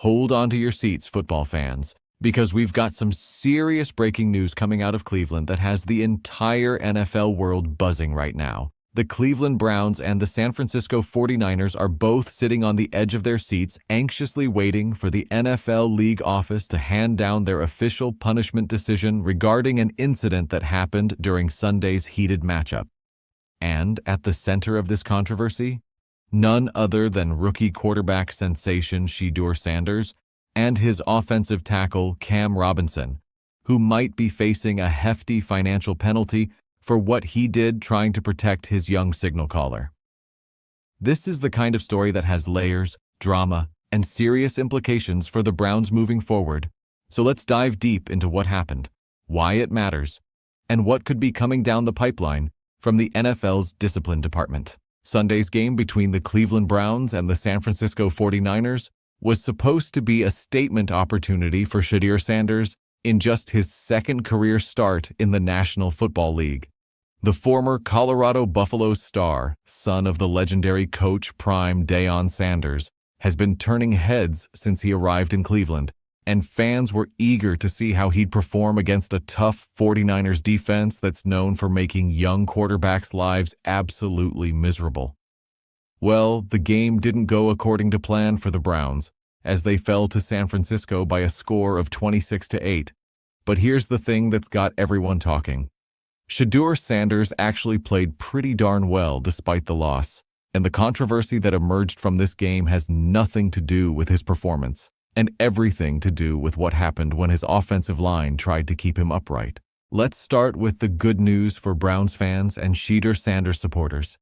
Hold on to your seats, football fans, because we've got some serious breaking news coming out of Cleveland that has the entire NFL world buzzing right now. The Cleveland Browns and the San Francisco 49ers are both sitting on the edge of their seats, anxiously waiting for the NFL league office to hand down their official punishment decision regarding an incident that happened during Sunday's heated matchup. And at the center of this controversy, none other than rookie quarterback sensation Jeudy Sanders and his offensive tackle Cam Robinson, who might be facing a hefty financial penalty for what he did trying to protect his young signal caller. This is the kind of story that has layers, drama, and serious implications for the Browns moving forward. So let's dive deep into what happened, why it matters, and what could be coming down the pipeline from the NFL's discipline department. Sunday's game between the Cleveland Browns and the San Francisco 49ers was supposed to be a statement opportunity for Jeudy Sanders in just his second career start in the National Football League. The former Colorado Buffaloes star, son of the legendary coach prime Deion Sanders, has been turning heads since he arrived in Cleveland, and fans were eager to see how he'd perform against a tough 49ers defense that's known for making young quarterbacks' lives absolutely miserable. Well, the game didn't go according to plan for the Browns, as they fell to San Francisco by a score of 26-8. But here's the thing that's got everyone talking. Jeudy Sanders actually played pretty darn well despite the loss, and the controversy that emerged from this game has nothing to do with his performance, and everything to do with what happened when his offensive line tried to keep him upright. Let's start with the good news for Browns fans and Jeudy Sanders supporters.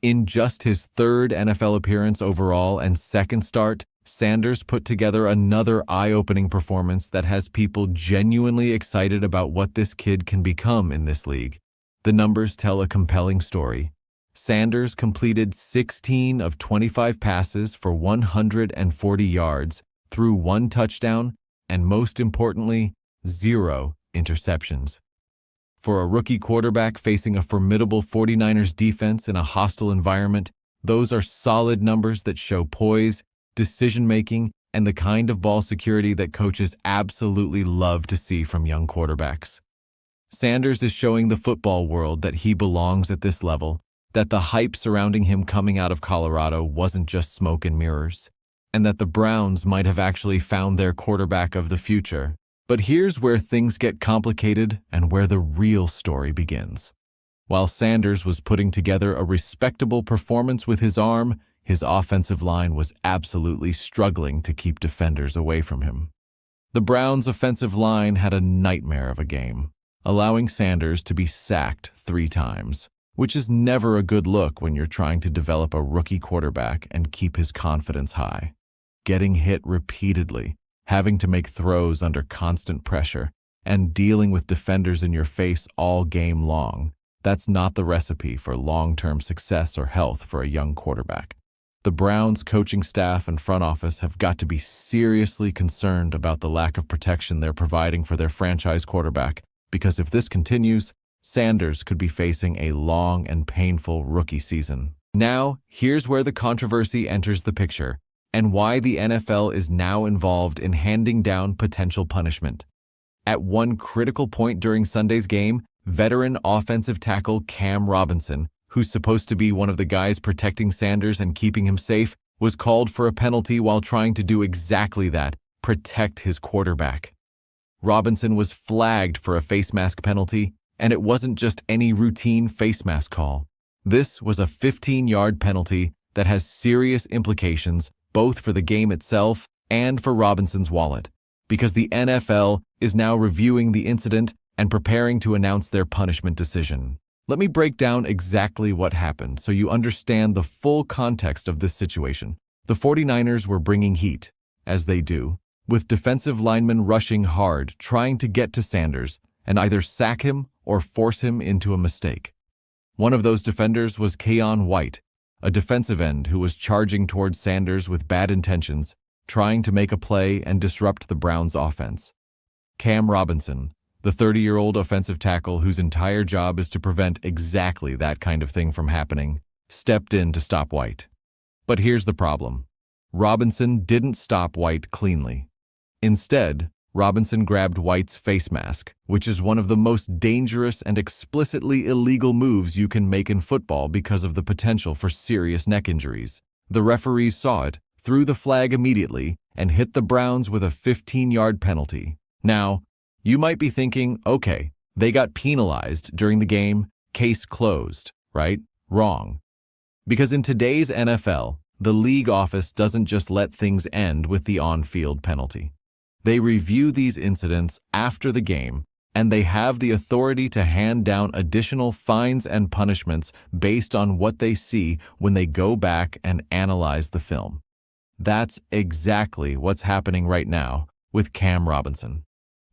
In just his third NFL appearance overall and second start, Sanders put together another eye-opening performance that has people genuinely excited about what this kid can become in this league. The numbers tell a compelling story. Sanders completed 16 of 25 passes for 140 yards, threw 1 touchdown, and most importantly, 0 interceptions. For a rookie quarterback facing a formidable 49ers defense in a hostile environment, those are solid numbers that show poise, decision-making, and the kind of ball security that coaches absolutely love to see from young quarterbacks. Sanders is showing the football world that he belongs at this level, that the hype surrounding him coming out of Colorado wasn't just smoke and mirrors, and that the Browns might have actually found their quarterback of the future. But here's where things get complicated and where the real story begins. While Sanders was putting together a respectable performance with his arm, his offensive line was absolutely struggling to keep defenders away from him. The Browns' offensive line had a nightmare of a game, allowing Sanders to be sacked 3 times, which is never a good look when you're trying to develop a rookie quarterback and keep his confidence high. Getting hit repeatedly, having to make throws under constant pressure, and dealing with defenders in your face all game long, that's not the recipe for long-term success or health for a young quarterback. The Browns' coaching staff and front office have got to be seriously concerned about the lack of protection they're providing for their franchise quarterback, because if this continues, Sanders could be facing a long and painful rookie season. Now, here's where the controversy enters the picture, and why the NFL is now involved in handing down potential punishment. At one critical point during Sunday's game, veteran offensive tackle Cam Robinson, who's supposed to be one of the guys protecting Sanders and keeping him safe, was called for a penalty while trying to do exactly that, protect his quarterback. Robinson was flagged for a face mask penalty, and it wasn't just any routine face mask call. This was a 15-yard penalty that has serious implications both for the game itself and for Robinson's wallet, because the NFL is now reviewing the incident and preparing to announce their punishment decision. Let me break down exactly what happened so you understand the full context of this situation. The 49ers were bringing heat, as they do, with defensive linemen rushing hard, trying to get to Sanders and either sack him or force him into a mistake. One of those defenders was Keon White, a defensive end who was charging towards Sanders with bad intentions, trying to make a play and disrupt the Browns' offense. Cam Robinson, the 30-year-old offensive tackle whose entire job is to prevent exactly that kind of thing from happening, stepped in to stop White. But here's the problem. Robinson didn't stop White cleanly. Instead, Robinson grabbed White's face mask, which is one of the most dangerous and explicitly illegal moves you can make in football because of the potential for serious neck injuries. The referees saw it, threw the flag immediately, and hit the Browns with a 15-yard penalty. Now, you might be thinking, okay, they got penalized during the game, case closed, right? Wrong. Because in today's NFL, the league office doesn't just let things end with the on-field penalty. They review these incidents after the game, and they have the authority to hand down additional fines and punishments based on what they see when they go back and analyze the film. That's exactly what's happening right now with Cam Robinson.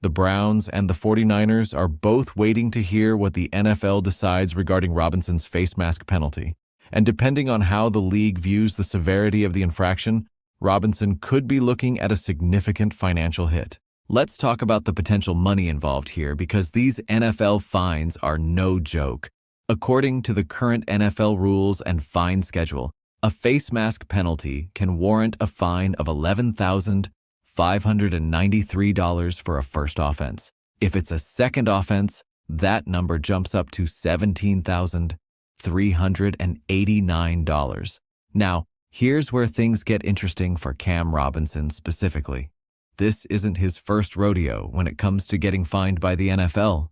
The Browns and the 49ers are both waiting to hear what the NFL decides regarding Robinson's face mask penalty. And depending on how the league views the severity of the infraction, Robinson could be looking at a significant financial hit. Let's talk about the potential money involved here because these NFL fines are no joke. According to the current NFL rules and fine schedule, a face mask penalty can warrant a fine of $11,593 for a first offense. If it's a second offense, that number jumps up to $17,389. Now, here's where things get interesting for Cam Robinson specifically. This isn't his first rodeo when it comes to getting fined by the NFL.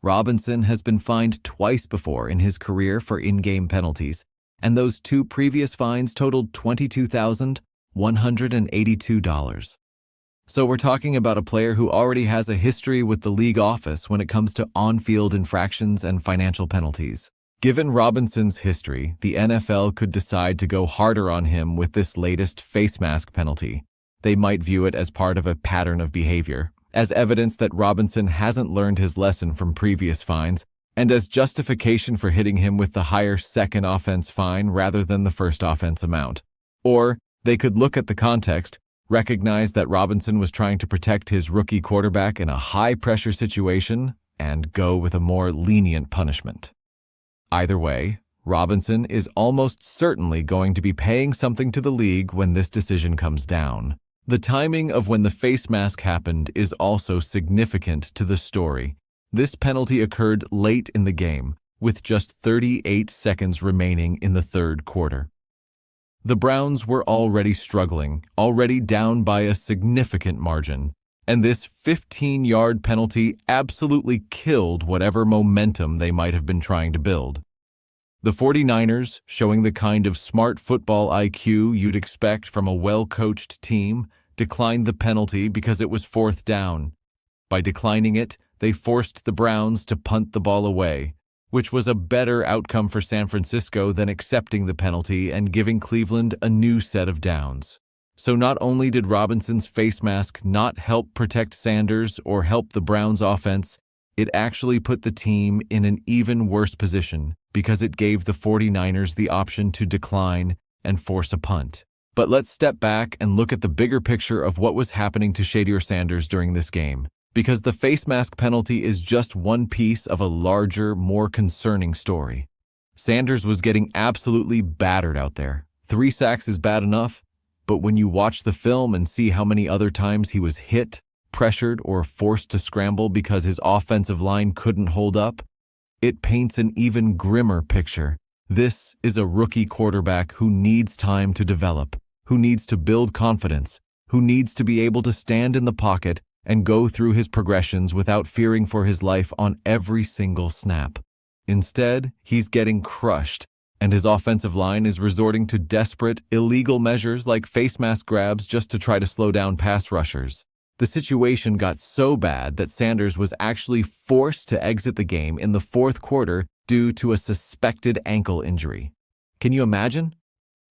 Robinson has been fined twice before in his career for in-game penalties, and those two previous fines totaled $22,182. So we're talking about a player who already has a history with the league office when it comes to on-field infractions and financial penalties. Given Robinson's history, the NFL could decide to go harder on him with this latest face mask penalty. They might view it as part of a pattern of behavior, as evidence that Robinson hasn't learned his lesson from previous fines, and as justification for hitting him with the higher second offense fine rather than the first offense amount. Or they could look at the context, recognize that Robinson was trying to protect his rookie quarterback in a high-pressure situation, and go with a more lenient punishment. Either way, Robinson is almost certainly going to be paying something to the league when this decision comes down. The timing of when the face mask happened is also significant to the story. This penalty occurred late in the game, with just 38 seconds remaining in the third quarter. The Browns were already struggling, already down by a significant margin, and this 15-yard penalty absolutely killed whatever momentum they might have been trying to build. The 49ers, showing the kind of smart football IQ you'd expect from a well-coached team, declined the penalty because it was fourth down. By declining it, they forced the Browns to punt the ball away, which was a better outcome for San Francisco than accepting the penalty and giving Cleveland a new set of downs. So not only did Robinson's face mask not help protect Sanders or help the Browns' offense, it actually put the team in an even worse position because it gave the 49ers the option to decline and force a punt. But let's step back and look at the bigger picture of what was happening to Shedeur Sanders during this game, because the face mask penalty is just one piece of a larger, more concerning story. Sanders was getting absolutely battered out there. 3 sacks is bad enough, but when you watch the film and see how many other times he was hit, pressured, or forced to scramble because his offensive line couldn't hold up, it paints an even grimmer picture. This is a rookie quarterback who needs time to develop, who needs to build confidence, who needs to be able to stand in the pocket and go through his progressions without fearing for his life on every single snap. Instead, he's getting crushed, and his offensive line is resorting to desperate, illegal measures like face mask grabs just to try to slow down pass rushers. The situation got so bad that Sanders was actually forced to exit the game in the fourth quarter due to a suspected ankle injury. Can you imagine?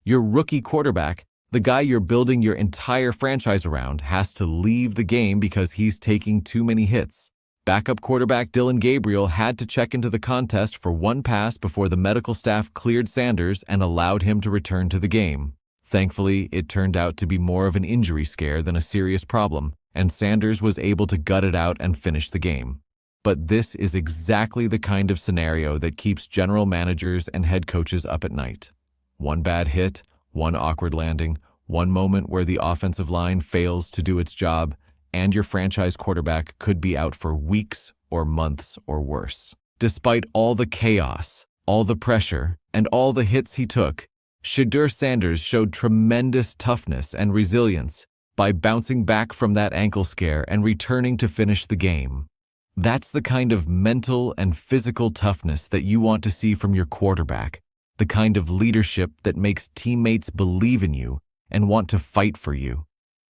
Your rookie quarterback, the guy you're building your entire franchise around, has to leave the game because he's taking too many hits. Backup quarterback Dillon Gabriel had to check into the contest for one pass before the medical staff cleared Sanders and allowed him to return to the game. Thankfully, it turned out to be more of an injury scare than a serious problem, and Sanders was able to gut it out and finish the game. But this is exactly the kind of scenario that keeps general managers and head coaches up at night. One bad hit, one awkward landing, One moment where the offensive line fails to do its job, and your franchise quarterback could be out for weeks or months or worse. Despite all the chaos, all the pressure, and all the hits he took, Shedeur Sanders showed tremendous toughness and resilience by bouncing back from that ankle scare and returning to finish the game. That's the kind of mental and physical toughness that you want to see from your quarterback, the kind of leadership that makes teammates believe in you and want to fight for you.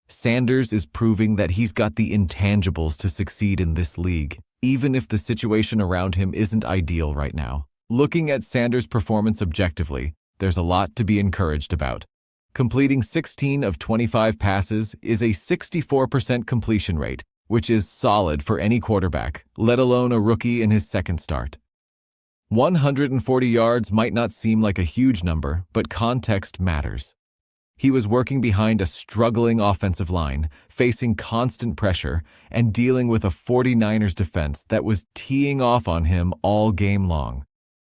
Sanders is proving that he's got the intangibles to succeed in this league, even if the situation around him isn't ideal right now. Looking at Sanders' performance objectively, there's a lot to be encouraged about. Completing 16 of 25 passes is a 64% completion rate, which is solid for any quarterback, let alone a rookie in his second start. 140 yards might not seem like a huge number, but context matters. He was working behind a struggling offensive line, facing constant pressure, and dealing with a 49ers defense that was teeing off on him all game long.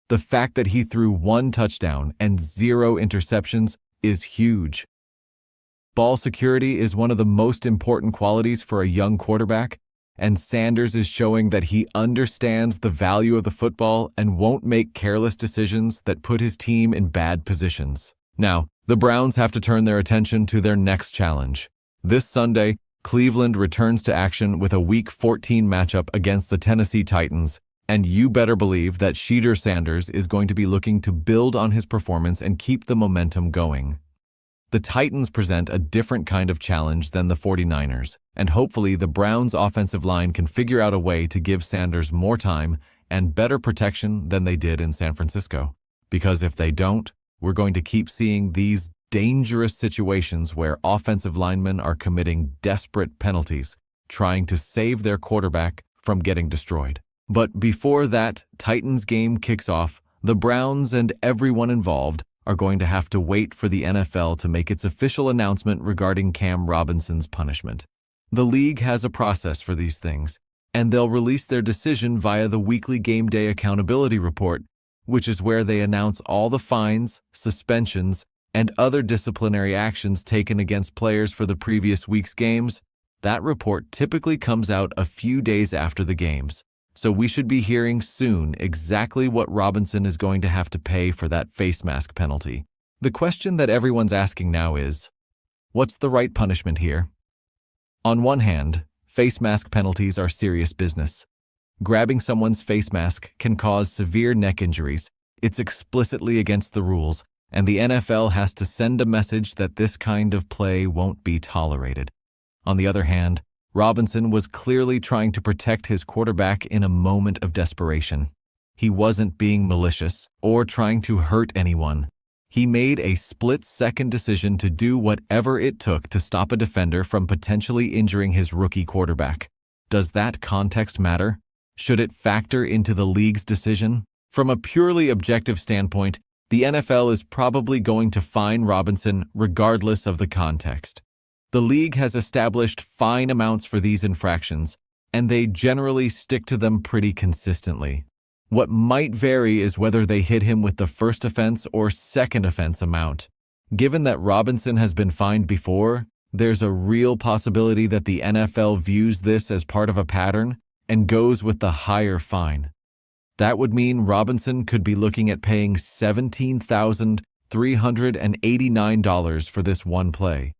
The fact that he threw 1 touchdown and 0 interceptions is huge. Ball security is one of the most important qualities for a young quarterback, and Sanders is showing that he understands the value of the football and won't make careless decisions that put his team in bad positions. Now, the Browns have to turn their attention to their next challenge. This Sunday, Cleveland returns to action with a Week 14 matchup against the Tennessee Titans, and you better believe that Jeudy Sanders is going to be looking to build on his performance and keep the momentum going. The Titans present a different kind of challenge than the 49ers, and hopefully the Browns' offensive line can figure out a way to give Sanders more time and better protection than they did in San Francisco. Because if they don't, we're going to keep seeing these dangerous situations where offensive linemen are committing desperate penalties, trying to save their quarterback from getting destroyed. But before that Titans game kicks off, the Browns and everyone involved are going to have to wait for the NFL to make its official announcement regarding Cam Robinson's punishment. The league has a process for these things, and they'll release their decision via the weekly game day accountability report, which is where they announce all the fines, suspensions, and other disciplinary actions taken against players for the previous week's games. That report typically comes out a few days after the games, so we should be hearing soon exactly what Robinson is going to have to pay for that face mask penalty. The question that everyone's asking now is, what's the right punishment here? On one hand, face mask penalties are serious business. Grabbing someone's face mask can cause severe neck injuries. It's explicitly against the rules, and the NFL has to send a message that this kind of play won't be tolerated. On the other hand, Robinson was clearly trying to protect his quarterback in a moment of desperation. He wasn't being malicious or trying to hurt anyone. He made a split-second decision to do whatever it took to stop a defender from potentially injuring his rookie quarterback. Does that context matter? Should it factor into the league's decision? From a purely objective standpoint, the NFL is probably going to fine Robinson regardless of the context. The league has established fine amounts for these infractions, and they generally stick to them pretty consistently. What might vary is whether they hit him with the first offense or second offense amount. Given that Robinson has been fined before, there's a real possibility that the NFL views this as part of a pattern and goes with the higher fine. That would mean Robinson could be looking at paying $17,389 for this one play.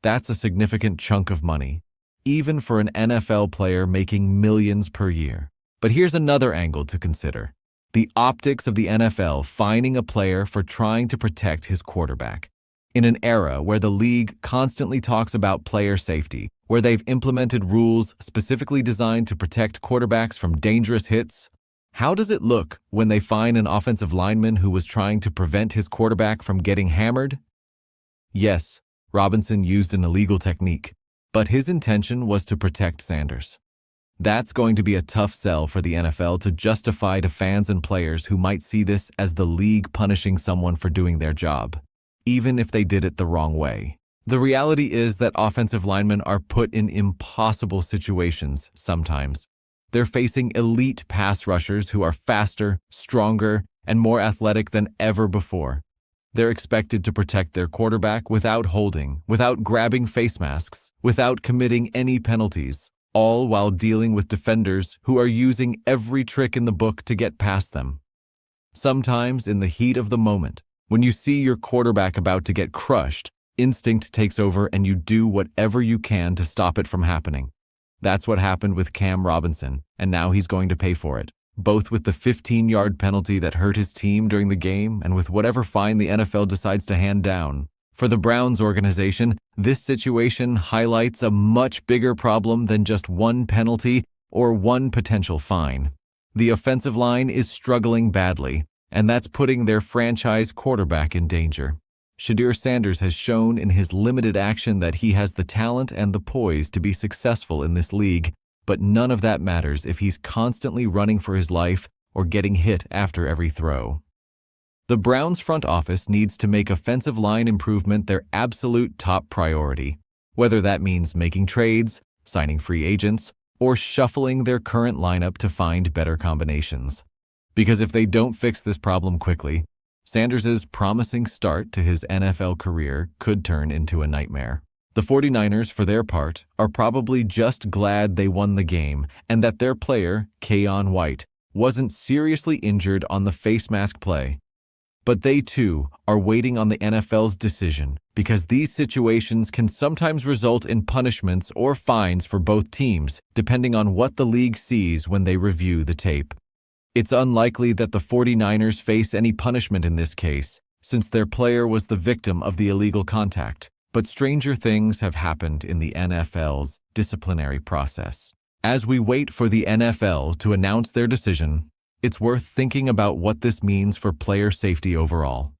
That's a significant chunk of money, even for an NFL player making millions per year. But here's another angle to consider: the optics of the NFL fining a player for trying to protect his quarterback. In an era where the league constantly talks about player safety, where they've implemented rules specifically designed to protect quarterbacks from dangerous hits, how does it look when they fine an offensive lineman who was trying to prevent his quarterback from getting hammered? Yes, Robinson used an illegal technique, but his intention was to protect Sanders. That's going to be a tough sell for the NFL to justify to fans and players who might see this as the league punishing someone for doing their job, even if they did it the wrong way. The reality is that offensive linemen are put in impossible situations sometimes. They're facing elite pass rushers who are faster, stronger, and more athletic than ever before. They're expected to protect their quarterback without holding, without grabbing face masks, without committing any penalties, all while dealing with defenders who are using every trick in the book to get past them. Sometimes, in the heat of the moment, when you see your quarterback about to get crushed, instinct takes over and you do whatever you can to stop it from happening. That's what happened with Cam Robinson, and now he's going to pay for it, both with the 15-yard penalty that hurt his team during the game and with whatever fine the NFL decides to hand down. For the Browns organization, this situation highlights a much bigger problem than just one penalty or one potential fine. The offensive line is struggling badly, and that's putting their franchise quarterback in danger. Shedeur Sanders has shown in his limited action that he has the talent and the poise to be successful in this league, but none of that matters if he's constantly running for his life or getting hit after every throw. The Browns front office needs to make offensive line improvement their absolute top priority, whether that means making trades, signing free agents, or shuffling their current lineup to find better combinations. Because if they don't fix this problem quickly, Sanders' promising start to his NFL career could turn into a nightmare. The 49ers, for their part, are probably just glad they won the game and that their player, Keion White, wasn't seriously injured on the face mask play. But they, too, are waiting on the NFL's decision because these situations can sometimes result in punishments or fines for both teams, depending on what the league sees when they review the tape. It's unlikely that the 49ers face any punishment in this case, since their player was the victim of the illegal contact. But stranger things have happened in the NFL's disciplinary process. As we wait for the NFL to announce their decision, it's worth thinking about what this means for player safety overall.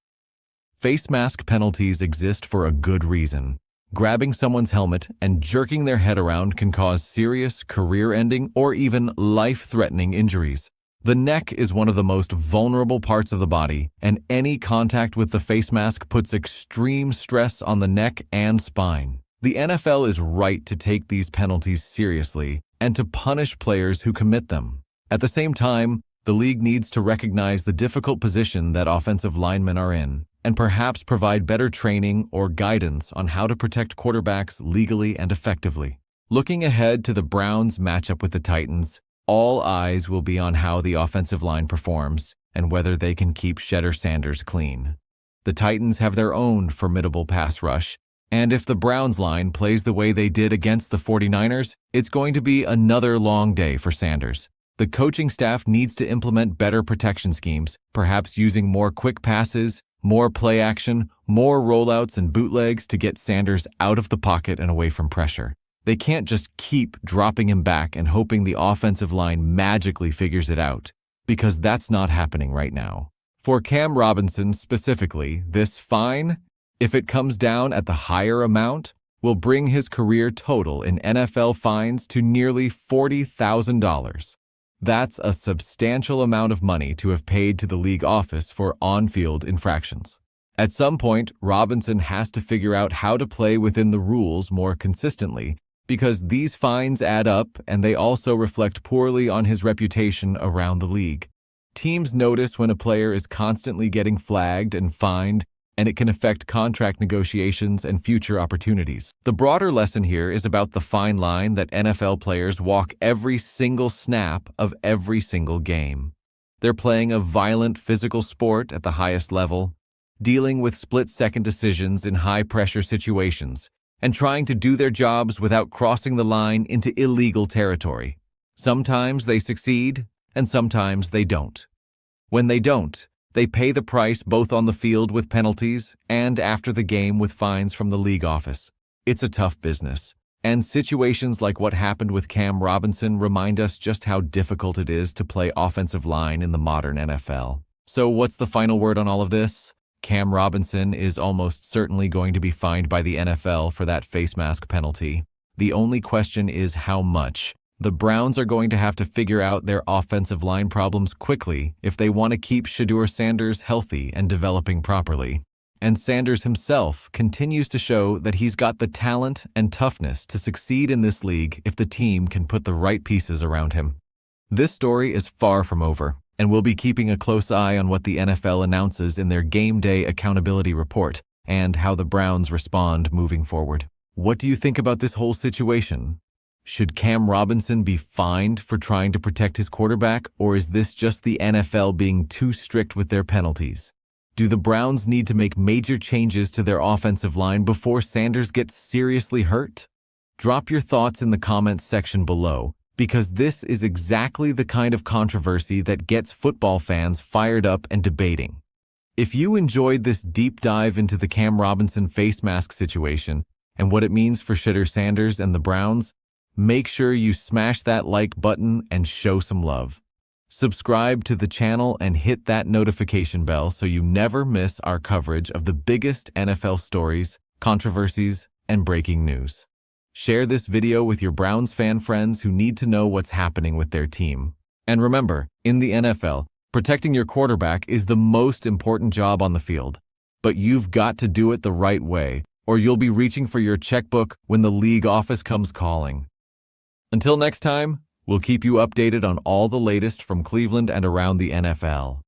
Face mask penalties exist for a good reason. Grabbing someone's helmet and jerking their head around can cause serious, career-ending, or even life-threatening injuries. The neck is one of the most vulnerable parts of the body, and any contact with the face mask puts extreme stress on the neck and spine. The NFL is right to take these penalties seriously and to punish players who commit them. At the same time, the league needs to recognize the difficult position that offensive linemen are in and perhaps provide better training or guidance on how to protect quarterbacks legally and effectively. Looking ahead to the Browns' matchup with the Titans, all eyes will be on how the offensive line performs and whether they can keep Jeudy Sanders clean. The Titans have their own formidable pass rush, and if the Browns line plays the way they did against the 49ers, it's going to be another long day for Sanders. The coaching staff needs to implement better protection schemes, perhaps using more quick passes, more play action, more rollouts and bootlegs to get Sanders out of the pocket and away from pressure. They can't just keep dropping him back and hoping the offensive line magically figures it out, because that's not happening right now. For Cam Robinson specifically, this fine, if it comes down at the higher amount, will bring his career total in NFL fines to nearly $40,000. That's a substantial amount of money to have paid to the league office for on-field infractions. At some point, Robinson has to figure out how to play within the rules more consistently, because these fines add up and they also reflect poorly on his reputation around the league. Teams notice when a player is constantly getting flagged and fined, and it can affect contract negotiations and future opportunities. The broader lesson here is about the fine line that NFL players walk every single snap of every single game. They're playing a violent physical sport at the highest level, dealing with split-second decisions in high-pressure situations, and trying to do their jobs without crossing the line into illegal territory. Sometimes they succeed, and sometimes they don't. When they don't, they pay the price both on the field with penalties and after the game with fines from the league office. It's a tough business, and situations like what happened with Cam Robinson remind us just how difficult it is to play offensive line in the modern NFL. So what's the final word on all of this? Cam Robinson is almost certainly going to be fined by the NFL for that face mask penalty. The only question is how much. The Browns are going to have to figure out their offensive line problems quickly if they want to keep Jeudy Sanders healthy and developing properly. And Sanders himself continues to show that he's got the talent and toughness to succeed in this league if the team can put the right pieces around him. This story is far from over. And we'll be keeping a close eye on what the NFL announces in their game day accountability report and how the Browns respond moving forward. What do you think about this whole situation? Should Cam Robinson be fined for trying to protect his quarterback, or is this just the NFL being too strict with their penalties? Do the Browns need to make major changes to their offensive line before Sanders gets seriously hurt? Drop your thoughts in the comments section below, because this is exactly the kind of controversy that gets football fans fired up and debating. If you enjoyed this deep dive into the Cam Robinson face mask situation and what it means for Shedeur Sanders and the Browns, make sure you smash that like button and show some love. Subscribe to the channel and hit that notification bell so you never miss our coverage of the biggest NFL stories, controversies, and breaking news. Share this video with your Browns fan friends who need to know what's happening with their team. And remember, in the NFL, protecting your quarterback is the most important job on the field. But you've got to do it the right way, or you'll be reaching for your checkbook when the league office comes calling. Until next time, we'll keep you updated on all the latest from Cleveland and around the NFL.